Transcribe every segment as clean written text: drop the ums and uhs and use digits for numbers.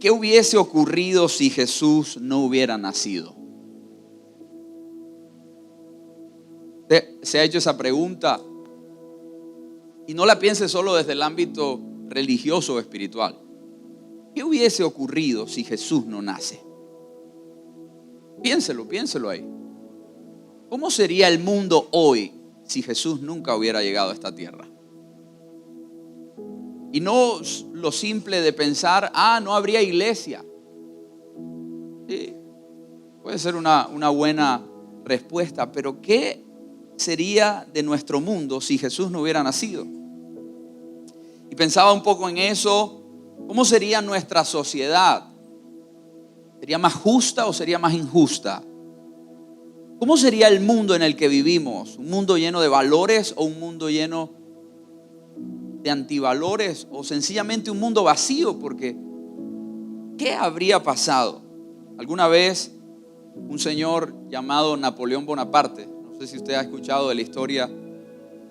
¿qué hubiese ocurrido si Jesús no hubiera nacido? ¿Se ha hecho esa pregunta? Y no la piense solo desde el ámbito religioso o espiritual. ¿Qué hubiese ocurrido si Jesús no nace? Piénselo ahí. ¿Cómo sería el mundo hoy si Jesús nunca hubiera llegado a esta tierra? Y no lo simple de pensar, no habría iglesia. Sí, puede ser una buena respuesta, pero ¿qué sería de nuestro mundo si Jesús no hubiera nacido? Y pensaba un poco en eso. ¿Cómo sería nuestra sociedad? ¿Sería más justa o sería más injusta? ¿Cómo sería el mundo en el que vivimos? ¿Un mundo lleno de valores o un mundo lleno de antivalores? ¿O sencillamente un mundo vacío? Porque ¿qué habría pasado? Alguna vez un señor llamado Napoleón Bonaparte, no sé si usted ha escuchado de la historia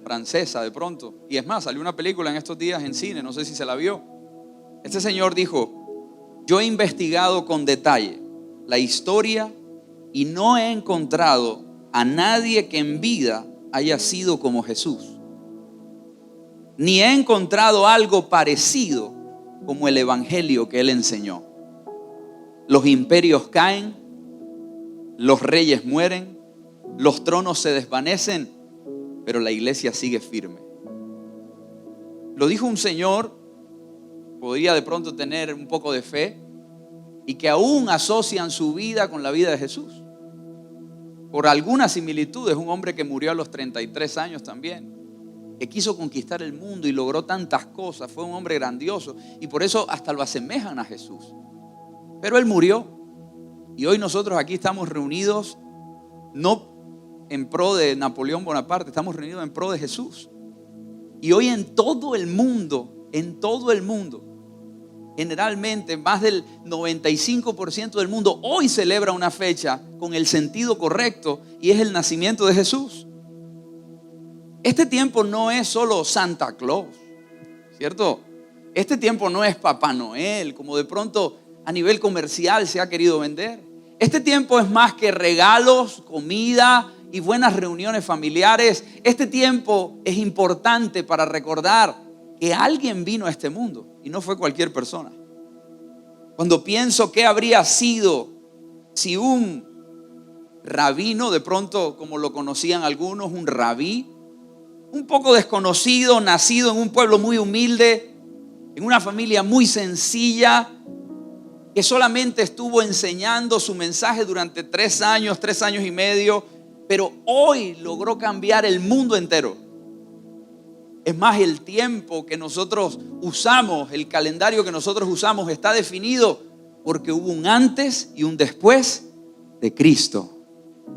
francesa de pronto, y es más, salió una película en estos días en cine, no sé si se la vio. Este señor dijo: yo he investigado con detalle la historia y no he encontrado a nadie que en vida haya sido como Jesús, ni he encontrado algo parecido como el evangelio que él enseñó. Los imperios caen, los reyes mueren, los tronos se desvanecen, pero la iglesia sigue firme. Lo dijo un señor, podría de pronto tener un poco de fe, y que aún asocian su vida con la vida de Jesús. Por algunas similitudes, un hombre que murió a los 33 años también, que quiso conquistar el mundo y logró tantas cosas, fue un hombre grandioso, y por eso hasta lo asemejan a Jesús. Pero él murió, y hoy nosotros aquí estamos reunidos no en pro de Napoleón Bonaparte, estamos reunidos en pro de Jesús. Y hoy en todo el mundo, generalmente más del 95% del mundo hoy celebra una fecha con el sentido correcto, y es el nacimiento de Jesús. Este tiempo no es solo Santa Claus, ¿cierto? Este tiempo no es Papá Noel, como de pronto a nivel comercial se ha querido vender. Este tiempo es más que regalos, comida y buenas reuniones familiares. Este tiempo es importante para recordar que alguien vino a este mundo y no fue cualquier persona. Cuando pienso qué habría sido si un rabino, de pronto como lo conocían algunos, un rabí, un poco desconocido, nacido en un pueblo muy humilde, en una familia muy sencilla, que solamente estuvo enseñando su mensaje durante 3 años y medio, pero hoy logró cambiar el mundo entero. Es más, el tiempo que nosotros usamos, el calendario que nosotros usamos está definido porque hubo un antes y un después de Cristo.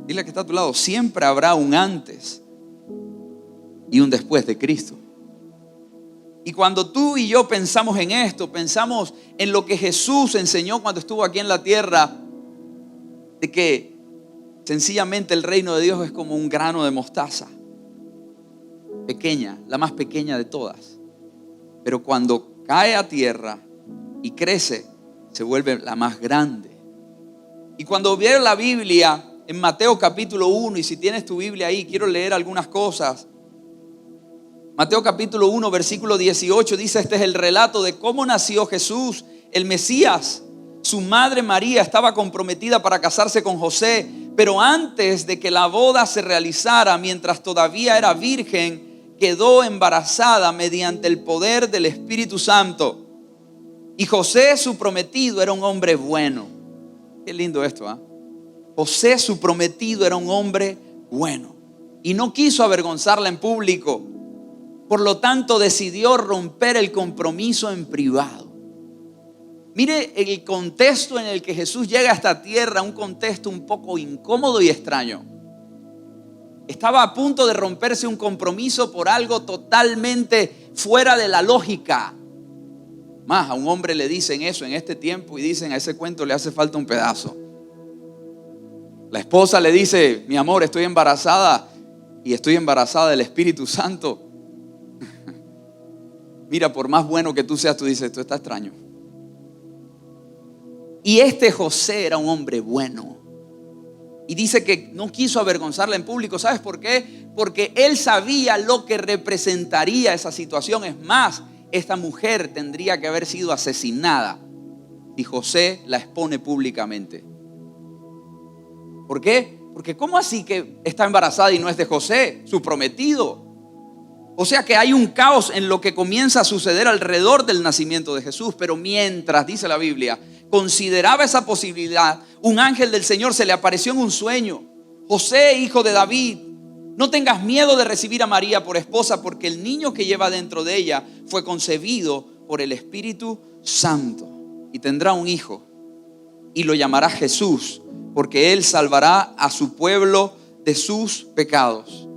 Dile que está a tu lado: siempre habrá un antes y un después de Cristo. Y cuando tú y yo pensamos en esto, pensamos en lo que Jesús enseñó cuando estuvo aquí en la tierra, de que sencillamente el reino de Dios es como un grano de mostaza, pequeña, la más pequeña de todas, pero cuando cae a tierra y crece, se vuelve la más grande. Y cuando vieron la Biblia en Mateo capítulo 1, y si tienes tu Biblia ahí, quiero leer algunas cosas. Mateo capítulo 1, versículo 18 dice: este es el relato de cómo nació Jesús, el Mesías. Su madre María estaba comprometida para casarse con José, pero antes de que la boda se realizara, mientras todavía era virgen, quedó embarazada mediante el poder del Espíritu Santo. Y José, su prometido, era un hombre bueno. Qué lindo esto, ¿eh? José, su prometido, era un hombre bueno y no quiso avergonzarla en público. Por lo tanto, decidió romper el compromiso en privado. Mire el contexto en el que Jesús llega a esta tierra, un contexto un poco incómodo y extraño. Estaba a punto de romperse un compromiso por algo totalmente fuera de la lógica. Más, a un hombre le dicen eso en este tiempo y dicen: a ese cuento le hace falta un pedazo. La esposa le dice: mi amor, estoy embarazada, y estoy embarazada del Espíritu Santo. Mira, por más bueno que tú seas, tú dices: esto está extraño. Y este José era un hombre bueno. Y dice que no quiso avergonzarla en público. ¿Sabes por qué? Porque él sabía lo que representaría esa situación. Es más, esta mujer tendría que haber sido asesinada si José la expone públicamente. ¿Por qué? Porque ¿cómo así que está embarazada y no es de José, su prometido? O sea que hay un caos en lo que comienza a suceder alrededor del nacimiento de Jesús. Pero mientras, dice la Biblia, consideraba esa posibilidad, un ángel del Señor se le apareció en un sueño. José, hijo de David, no tengas miedo de recibir a María por esposa, porque el niño que lleva dentro de ella fue concebido por el Espíritu Santo. Y tendrá un hijo y lo llamará Jesús, porque él salvará a su pueblo de sus pecados.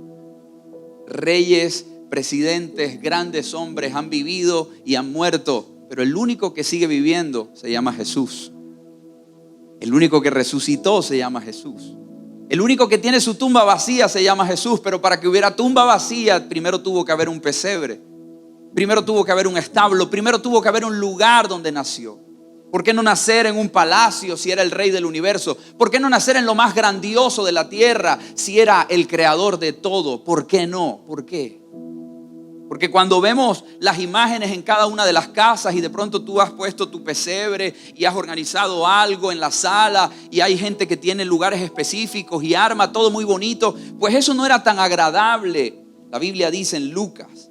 Reyes, presidentes, grandes hombres han vivido y han muerto, pero el único que sigue viviendo se llama Jesús. El único que resucitó se llama Jesús. El único que tiene su tumba vacía se llama Jesús. Pero para que hubiera tumba vacía, primero tuvo que haber un pesebre, primero tuvo que haber un establo, primero tuvo que haber un lugar donde nació. ¿Por qué no nacer en un palacio si era el rey del universo? ¿Por qué no nacer en lo más grandioso de la tierra si era el creador de todo? ¿Por qué no? ¿Por qué? Porque cuando vemos las imágenes en cada una de las casas y de pronto tú has puesto tu pesebre y has organizado algo en la sala y hay gente que tiene lugares específicos y arma todo muy bonito, pues eso no era tan agradable. La Biblia dice en Lucas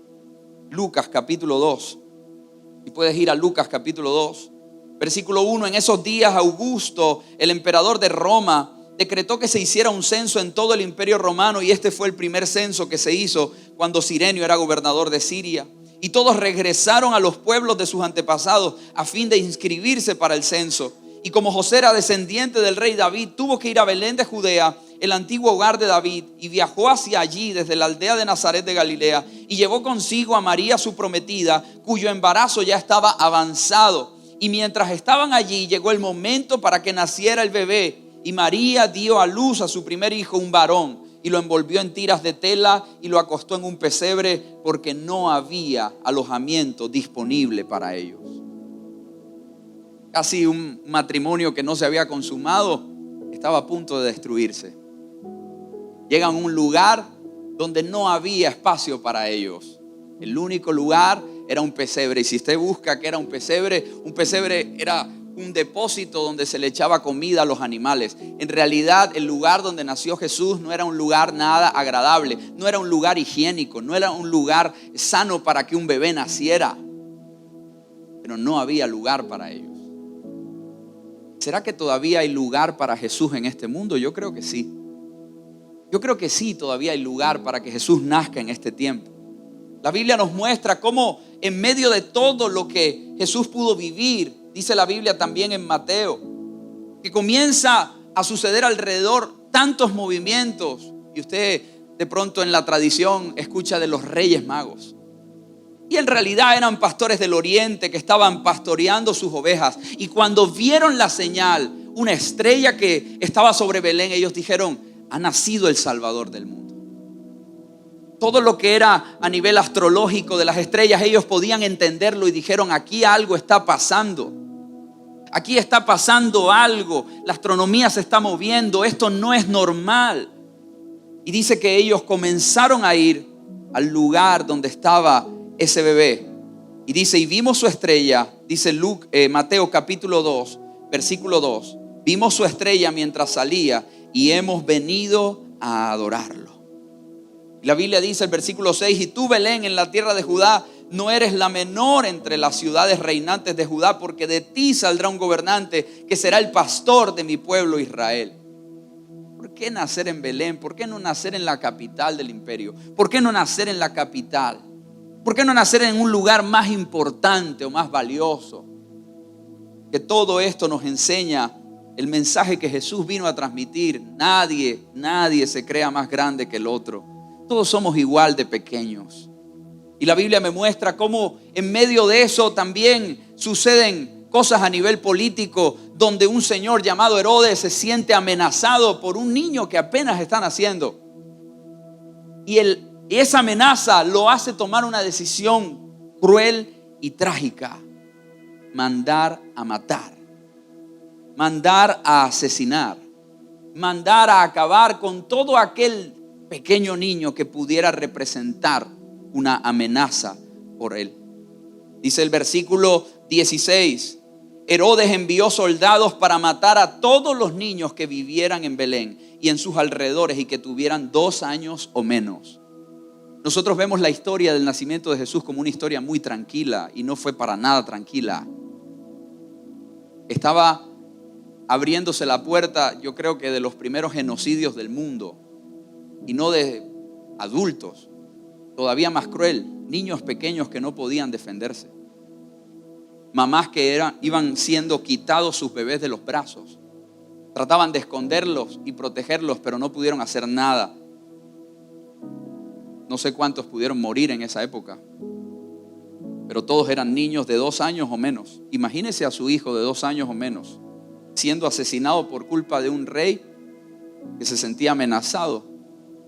capítulo 2, y puedes ir a Lucas capítulo 2, versículo 1, en esos días Augusto, el emperador de Roma, decretó que se hiciera un censo en todo el imperio romano, y este fue el primer censo que se hizo cuando Cirenio era gobernador de Siria. Y todos regresaron a los pueblos de sus antepasados a fin de inscribirse para el censo. Y como José era descendiente del rey David, tuvo que ir a Belén de Judea, el antiguo hogar de David, y viajó hacia allí desde la aldea de Nazaret de Galilea, y llevó consigo a María su prometida, cuyo embarazo ya estaba avanzado. Y mientras estaban allí, llegó el momento para que naciera el bebé. Y María dio a luz a su primer hijo, un varón, y lo envolvió en tiras de tela y lo acostó en un pesebre, porque no había alojamiento disponible para ellos. Casi un matrimonio que no se había consumado estaba a punto de destruirse. Llegan a un lugar donde no había espacio para ellos. El único lugar era un pesebre. Y si usted busca que era un pesebre era un depósito donde se le echaba comida a los animales. En realidad, el lugar donde nació Jesús no era un lugar nada agradable, no era un lugar higiénico, no era un lugar sano para que un bebé naciera. Pero no había lugar para ellos. ¿Será que todavía hay lugar para Jesús en este mundo? Yo creo que sí. Yo creo que sí, todavía hay lugar para que Jesús nazca en este tiempo. La Biblia nos muestra cómo en medio de todo lo que Jesús pudo vivir, dice la Biblia también en Mateo, que comienza a suceder alrededor tantos movimientos. Y usted de pronto en la tradición escucha de los Reyes Magos. Y en realidad eran pastores del oriente que estaban pastoreando sus ovejas. Y cuando vieron la señal, una estrella que estaba sobre Belén, ellos dijeron: ha nacido el Salvador del mundo. Todo lo que era a nivel astrológico de las estrellas, ellos podían entenderlo y dijeron: aquí algo está pasando. Aquí está pasando algo. La astronomía se está moviendo. Esto no es normal. Y dice que ellos comenzaron a ir al lugar donde estaba ese bebé. Y dice: y vimos su estrella. Dice Mateo capítulo 2, versículo 2. Vimos su estrella mientras salía y hemos venido a adorarlo. La Biblia dice el versículo 6: y tú, Belén, en la tierra de Judá, no eres la menor entre las ciudades reinantes de Judá, porque de ti saldrá un gobernante que será el pastor de mi pueblo Israel. ¿Por qué nacer en Belén? ¿Por qué no nacer en la capital del imperio? ¿Por qué no nacer en la capital? ¿Por qué no nacer en un lugar más importante o más valioso? Que todo esto nos enseña el mensaje que Jesús vino a transmitir. Nadie se crea más grande que el otro. Todos somos igual de pequeños. Y la Biblia me muestra cómo en medio de eso también suceden cosas a nivel político, donde un señor llamado Herodes se siente amenazado por un niño que apenas está naciendo. Y esa amenaza lo hace tomar una decisión cruel y trágica: mandar a matar mandar a asesinar, mandar a acabar con todo aquel pequeño niño que pudiera representar una amenaza por él. Dice el versículo 16, Herodes envió soldados para matar a todos los niños que vivieran en Belén y en sus alrededores y que tuvieran 2 años o menos. Nosotros vemos la historia del nacimiento de Jesús como una historia muy tranquila, y no fue para nada tranquila. Estaba abriéndose la puerta, yo creo que de los primeros genocidios del mundo, y no de adultos, todavía más cruel, niños pequeños que no podían defenderse, mamás que iban siendo quitados sus bebés de los brazos, trataban de esconderlos y protegerlos, pero no pudieron hacer nada. No sé cuántos pudieron morir en esa época, pero todos eran niños de 2 años o menos. Imagínese a su hijo de 2 años o menos siendo asesinado por culpa de un rey que se sentía amenazado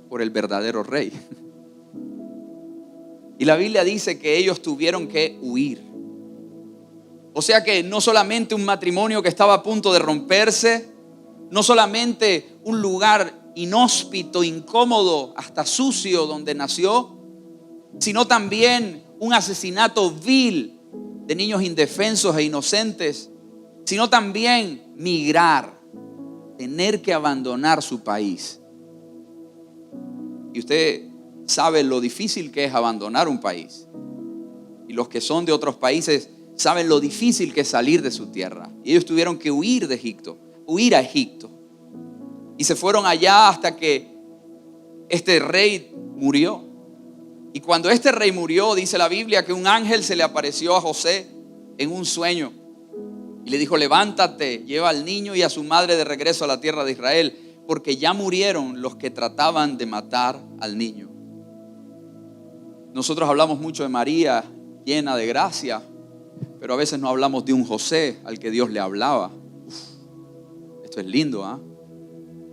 por el verdadero rey. Y la Biblia dice que ellos tuvieron que huir. O sea que no solamente un matrimonio que estaba a punto de romperse, no solamente un lugar inhóspito, incómodo, hasta sucio donde nació, sino también un asesinato vil de niños indefensos e inocentes, sino también migrar, tener que abandonar su país. Y usted sabe lo difícil que es abandonar un país. Y los que son de otros países saben lo difícil que es salir de su tierra. Y ellos tuvieron que huir de Egipto, huir a Egipto. Y se fueron allá hasta que este rey murió. Y cuando este rey murió, dice la Biblia que un ángel se le apareció a José en un sueño y le dijo: levántate, lleva al niño y a su madre de regreso a la tierra de Israel, porque ya murieron los que trataban de matar al niño. Nosotros hablamos mucho de María llena de gracia, pero a veces no hablamos de un José al que Dios le hablaba. Esto es lindo, ¿ah?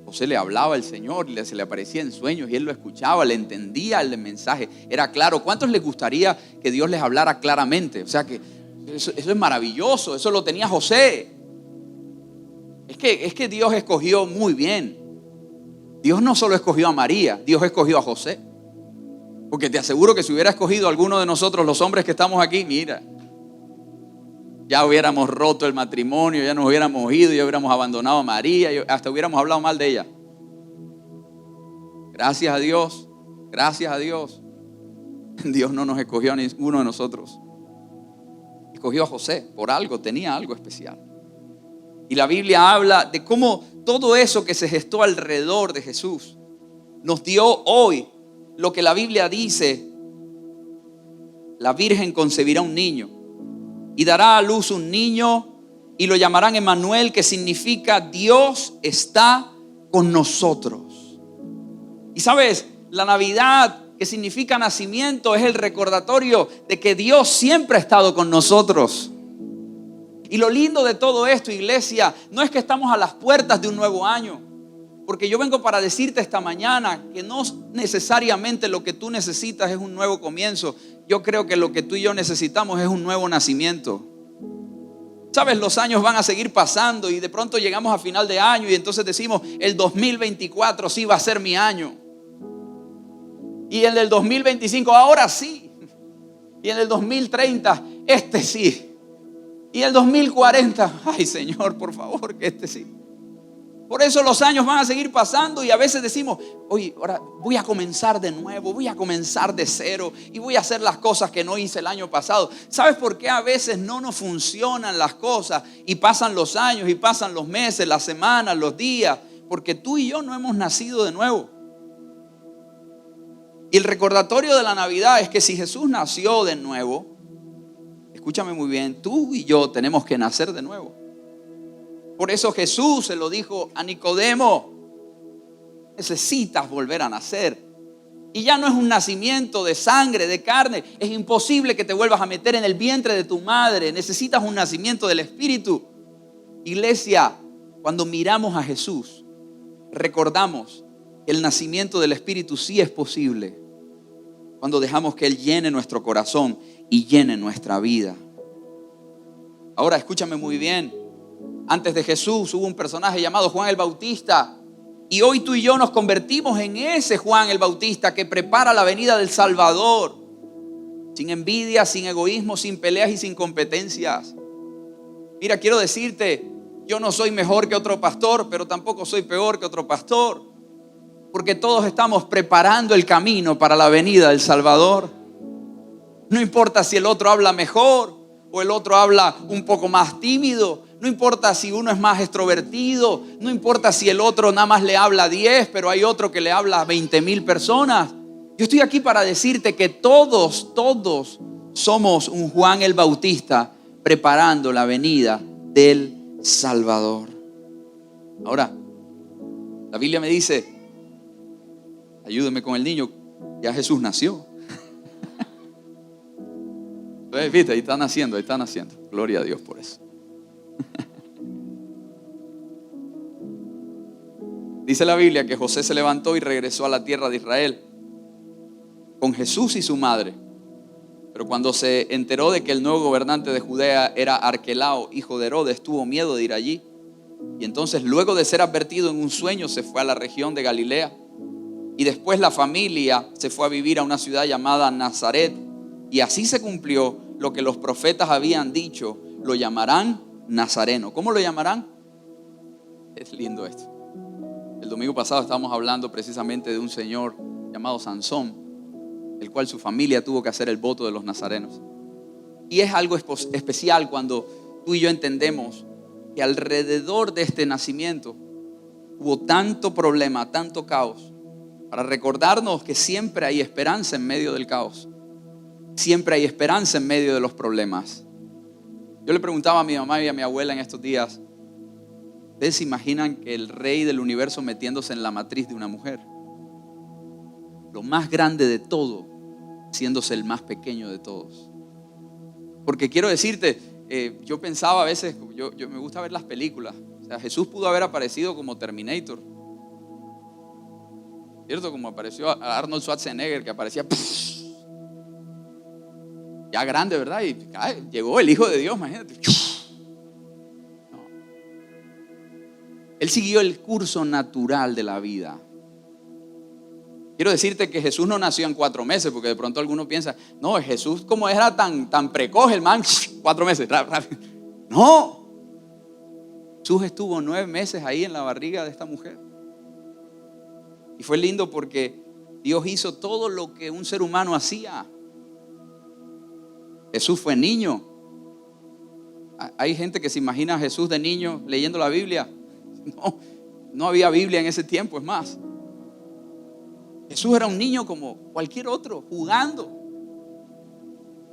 José le hablaba al Señor, se le aparecía en sueños y él lo escuchaba, le entendía el mensaje, era claro. ¿Cuántos les gustaría que Dios les hablara claramente? O sea que eso es maravilloso, eso lo tenía José. Es que Dios escogió muy bien. Dios no solo escogió a María, Dios escogió a José. Porque te aseguro que si hubiera escogido a alguno de nosotros, los hombres que estamos aquí, mira, ya hubiéramos roto el matrimonio, ya nos hubiéramos ido, ya hubiéramos abandonado a María, hasta hubiéramos hablado mal de ella. Gracias a Dios, gracias a Dios. Dios no nos escogió a ninguno de nosotros. Escogió a José, por algo, tenía algo especial. Y la Biblia habla de cómo todo eso que se gestó alrededor de Jesús nos dio hoy lo que la Biblia dice: la Virgen concebirá un niño y dará a luz un niño y lo llamarán Emmanuel, que significa Dios está con nosotros. Y sabes, la Navidad, que significa nacimiento, es el recordatorio de que Dios siempre ha estado con nosotros. Y lo lindo de todo esto, iglesia, no es que estamos a las puertas de un nuevo año, porque yo vengo para decirte esta mañana que no necesariamente lo que tú necesitas es un nuevo comienzo. Yo creo que lo que tú y yo necesitamos es un nuevo nacimiento. Sabes, los años van a seguir pasando y de pronto llegamos a final de año y entonces decimos: el 2024 sí va a ser mi año. Y en el 2025, ahora sí. Y en el 2030, este sí. Y el 2040, ay Señor, por favor, que este sí. Por eso los años van a seguir pasando y a veces decimos: oye, ahora voy a comenzar de nuevo, voy a comenzar de cero y voy a hacer las cosas que no hice el año pasado. ¿Sabes por qué a veces no nos funcionan las cosas y pasan los años y pasan los meses, las semanas, los días? Porque tú y yo no hemos nacido de nuevo. Y el recordatorio de la Navidad es que si Jesús nació de nuevo, escúchame muy bien, tú y yo tenemos que nacer de nuevo. Por eso Jesús se lo dijo a Nicodemo: necesitas volver a nacer. Y ya no es un nacimiento de sangre, de carne. Es imposible que te vuelvas a meter en el vientre de tu madre. Necesitas un nacimiento del Espíritu. Iglesia, cuando miramos a Jesús, recordamos que el nacimiento del Espíritu sí es posible cuando dejamos que Él llene nuestro corazón y llene nuestra vida. Ahora escúchame muy bien. Antes de Jesús hubo un personaje llamado Juan el Bautista. Y hoy tú y yo nos convertimos en ese Juan el Bautista que prepara la venida del Salvador. Sin envidia, sin egoísmo, sin peleas y sin competencias. Mira, quiero decirte, yo no soy mejor que otro pastor, pero tampoco soy peor que otro pastor. Porque todos estamos preparando el camino para la venida del Salvador. No importa si el otro habla mejor o el otro habla un poco más tímido. No importa si uno es más extrovertido. No importa si el otro nada más le habla a 10, pero hay otro que le habla a 20,000 personas. Yo estoy aquí para decirte que todos somos un Juan el Bautista preparando la venida del Salvador. Ahora, la Biblia me dice, ayúdeme con el niño, ya Jesús nació. Entonces, viste, ahí están naciendo. Gloria a Dios por eso. Dice la Biblia que José se levantó y regresó a la tierra de Israel con Jesús y su madre. Pero cuando se enteró de que el nuevo gobernante de Judea era Arquelao, hijo de Herodes, tuvo miedo de ir allí. Y entonces, luego de ser advertido en un sueño, se fue a la región de Galilea. Y después la familia se fue a vivir a una ciudad llamada Nazaret. Y así se cumplió lo que los profetas habían dicho: lo llamarán Nazareno. ¿Cómo lo llamarán? Es lindo esto. El domingo pasado estábamos hablando precisamente de un señor llamado Sansón, el cual su familia tuvo que hacer el voto de los nazarenos. Y es algo especial cuando tú y yo entendemos que alrededor de este nacimiento hubo tanto problema, tanto caos, para recordarnos que siempre hay esperanza en medio del caos. Siempre hay esperanza en medio de los problemas. Yo le preguntaba a mi mamá y a mi abuela en estos días, ¿ustedes se imaginan que el rey del universo metiéndose en la matriz de una mujer? Lo más grande de todo, siéndose el más pequeño de todos. Porque quiero decirte, yo pensaba a veces, yo me gusta ver las películas. O sea, Jesús pudo haber aparecido como Terminator, ¿cierto? Como apareció Arnold Schwarzenegger, que aparecía ya grande, ¿verdad? Y llegó el Hijo de Dios, imagínate. No. Él siguió el curso natural de la vida. Quiero decirte que Jesús no nació en 4 meses, porque de pronto alguno piensa, no, Jesús como era tan precoz, el man, 4 meses, rápido. No, Jesús estuvo 9 meses ahí en la barriga de esta mujer. Y fue lindo porque Dios hizo todo lo que un ser humano hacía. Jesús fue niño. Hay gente que se imagina a Jesús de niño leyendo la Biblia. No había Biblia en ese tiempo, es más. Jesús era un niño como cualquier otro, jugando.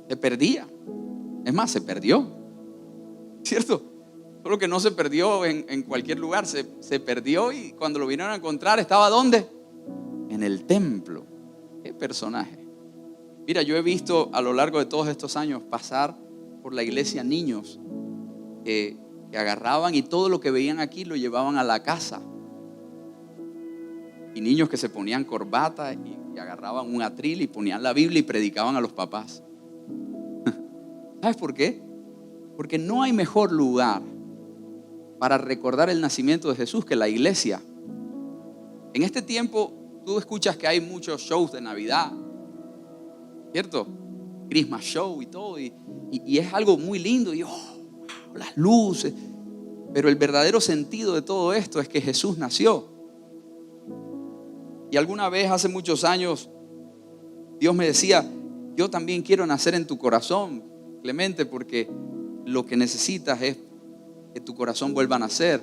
Se perdía. Es más, se perdió. ¿Cierto? Solo que no se perdió en cualquier lugar. Se perdió y cuando lo vinieron a encontrar, ¿estaba dónde? En el templo. ¿Qué personaje? Mira, yo he visto a lo largo de todos estos años pasar por la iglesia niños que agarraban y todo lo que veían aquí lo llevaban a la casa. Y niños que se ponían corbata y agarraban un atril y ponían la Biblia y predicaban a los papás. ¿Sabes por qué? Porque no hay mejor lugar para recordar el nacimiento de Jesús que la iglesia. En este tiempo tú escuchas que hay muchos shows de Navidad, ¿cierto? Christmas show y todo, y es algo muy lindo, y las luces. Pero el verdadero sentido de todo esto es que Jesús nació. Y alguna vez hace muchos años Dios me decía, yo también quiero nacer en tu corazón, Clemente, porque lo que necesitas es que tu corazón vuelva a nacer.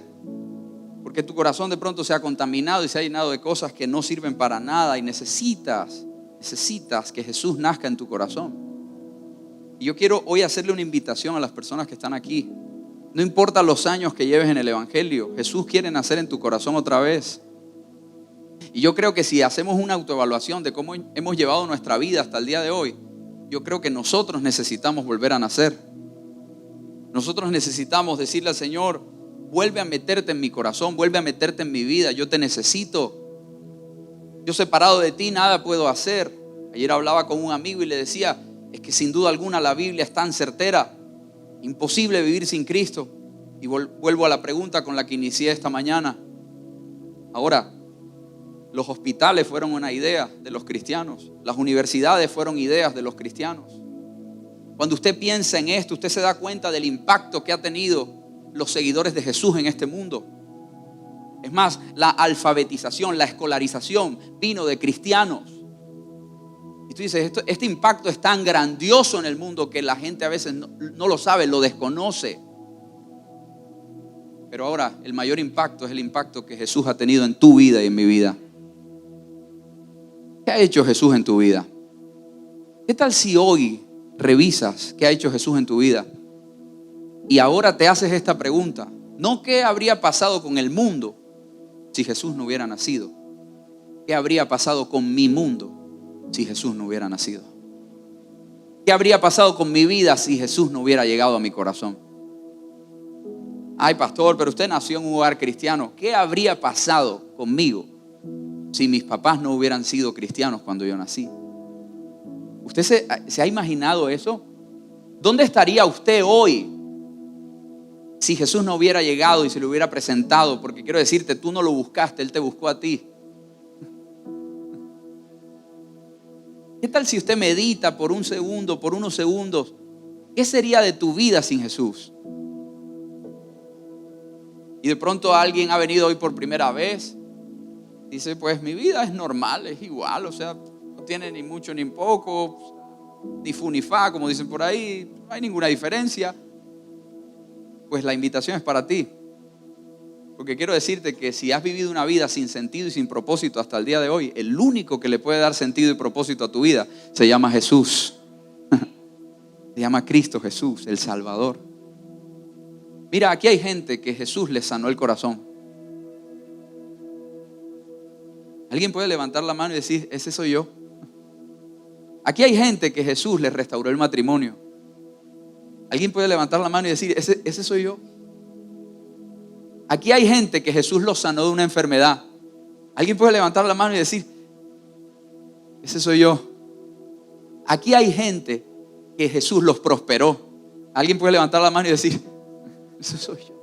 Porque tu corazón de pronto se ha contaminado y se ha llenado de cosas que no sirven para nada, y necesitas que Jesús nazca en tu corazón. Y yo quiero hoy hacerle una invitación a las personas que están aquí. No importa los años que lleves en el evangelio, Jesús quiere nacer en tu corazón otra vez. Y yo creo que si hacemos una autoevaluación de cómo hemos llevado nuestra vida hasta el día de hoy, yo creo que nosotros necesitamos volver a nacer. Nosotros necesitamos decirle al Señor, vuelve a meterte en mi corazón, vuelve a meterte en mi vida, yo te necesito. Yo separado de ti nada puedo hacer. Ayer hablaba con un amigo y le decía, es que sin duda alguna la Biblia es tan certera, imposible vivir sin Cristo. Y vuelvo a la pregunta con la que inicié esta mañana. Ahora, los hospitales fueron una idea de los cristianos. Las universidades fueron ideas de los cristianos. Cuando usted piensa en esto, usted se da cuenta del impacto que ha tenido los seguidores de Jesús en este mundo. Es más, la alfabetización, la escolarización vino de cristianos. Y tú dices, este impacto es tan grandioso en el mundo que la gente a veces no lo sabe, lo desconoce. Pero ahora el mayor impacto es el impacto que Jesús ha tenido en tu vida y en mi vida. ¿Qué ha hecho Jesús en tu vida? ¿Qué tal si hoy revisas qué ha hecho Jesús en tu vida y ahora te haces esta pregunta? No qué habría pasado con el mundo si Jesús no hubiera nacido. ¿Qué habría pasado con mi mundo si Jesús no hubiera nacido? ¿Qué habría pasado con mi vida si Jesús no hubiera llegado a mi corazón? Ay, pastor, pero usted nació en un hogar cristiano. ¿Qué habría pasado conmigo si mis papás no hubieran sido cristianos cuando yo nací? ¿Usted se ha imaginado eso? ¿Dónde estaría usted hoy si Jesús no hubiera llegado y se le hubiera presentado? Porque quiero decirte, tú no lo buscaste, Él te buscó a ti. ¿Qué tal si usted medita por un segundo, por unos segundos? ¿Qué sería de tu vida sin Jesús? Y de pronto alguien ha venido hoy por primera vez. Dice, pues mi vida es normal, es igual. O sea, no tiene ni mucho ni poco, ni fu ni fa, como dicen por ahí. No hay ninguna diferencia. Pues la invitación es para ti. Porque quiero decirte que si has vivido una vida sin sentido y sin propósito hasta el día de hoy, el único que le puede dar sentido y propósito a tu vida se llama Jesús. Se llama Cristo Jesús, el Salvador. Mira, aquí hay gente que Jesús les sanó el corazón. ¿Alguien puede levantar la mano y decir, ese soy yo? Aquí hay gente que Jesús les restauró el matrimonio. ¿Alguien puede levantar la mano y decir, ese soy yo? Aquí hay gente que Jesús los sanó de una enfermedad. ¿Alguien puede levantar la mano y decir, ese soy yo? Aquí hay gente que Jesús los prosperó. ¿Alguien puede levantar la mano y decir, ese soy yo?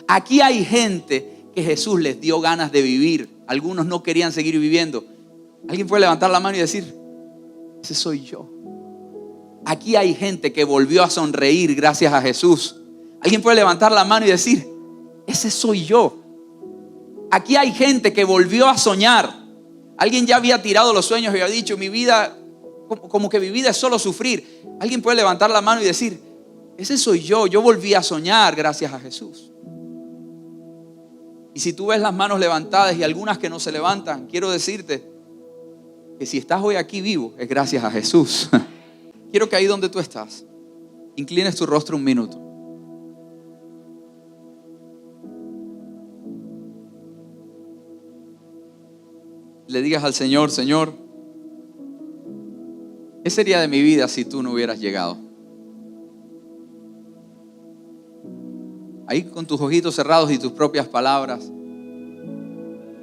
Aquí hay gente que Jesús les dio ganas de vivir. Algunos no querían seguir viviendo. ¿Alguien puede levantar la mano y decir, ese soy yo? Aquí hay gente que volvió a sonreír gracias a Jesús. ¿Alguien puede levantar la mano y decir, ese soy yo? Aquí hay gente que volvió a soñar. Alguien ya había tirado los sueños y había dicho, mi vida, como que mi vida es solo sufrir. ¿Alguien puede levantar la mano y decir, ese soy yo? Yo volví a soñar gracias a Jesús. Y si tú ves las manos levantadas y algunas que no se levantan, quiero decirte que si estás hoy aquí vivo es gracias a Jesús. Quiero que ahí donde tú estás, inclines tu rostro un minuto. Le digas al Señor, Señor, ¿qué sería de mi vida si tú no hubieras llegado? Ahí con tus ojitos cerrados y tus propias palabras,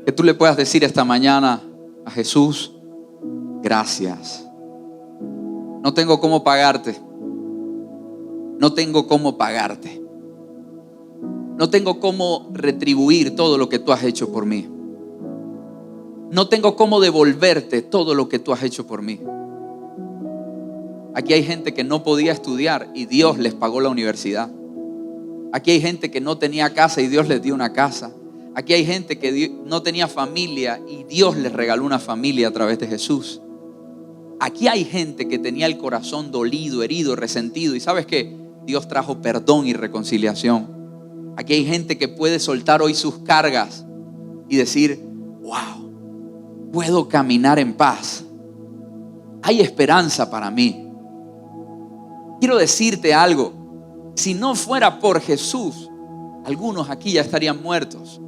que tú le puedas decir esta mañana a Jesús, gracias. No tengo cómo pagarte. No tengo cómo pagarte. No tengo cómo retribuir todo lo que tú has hecho por mí. No tengo cómo devolverte todo lo que tú has hecho por mí. Aquí hay gente que no podía estudiar y Dios les pagó la universidad. Aquí hay gente que no tenía casa y Dios les dio una casa. Aquí hay gente que no tenía familia y Dios les regaló una familia a través de Jesús. Aquí hay gente que tenía el corazón dolido, herido, resentido. ¿Y sabes qué? Dios trajo perdón y reconciliación. Aquí hay gente que puede soltar hoy sus cargas y decir, wow, puedo caminar en paz. Hay esperanza para mí. Quiero decirte algo. Si no fuera por Jesús, algunos aquí ya estarían muertos.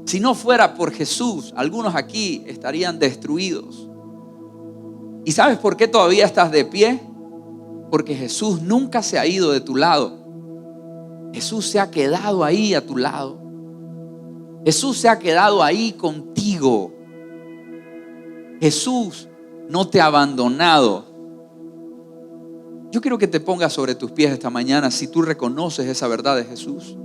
Si no fuera por Jesús, algunos aquí estarían destruidos. ¿Y sabes por qué todavía estás de pie? Porque Jesús nunca se ha ido de tu lado. Jesús se ha quedado ahí a tu lado. Jesús se ha quedado ahí contigo. Jesús no te ha abandonado. Yo quiero que te pongas sobre tus pies esta mañana si tú reconoces esa verdad de Jesús.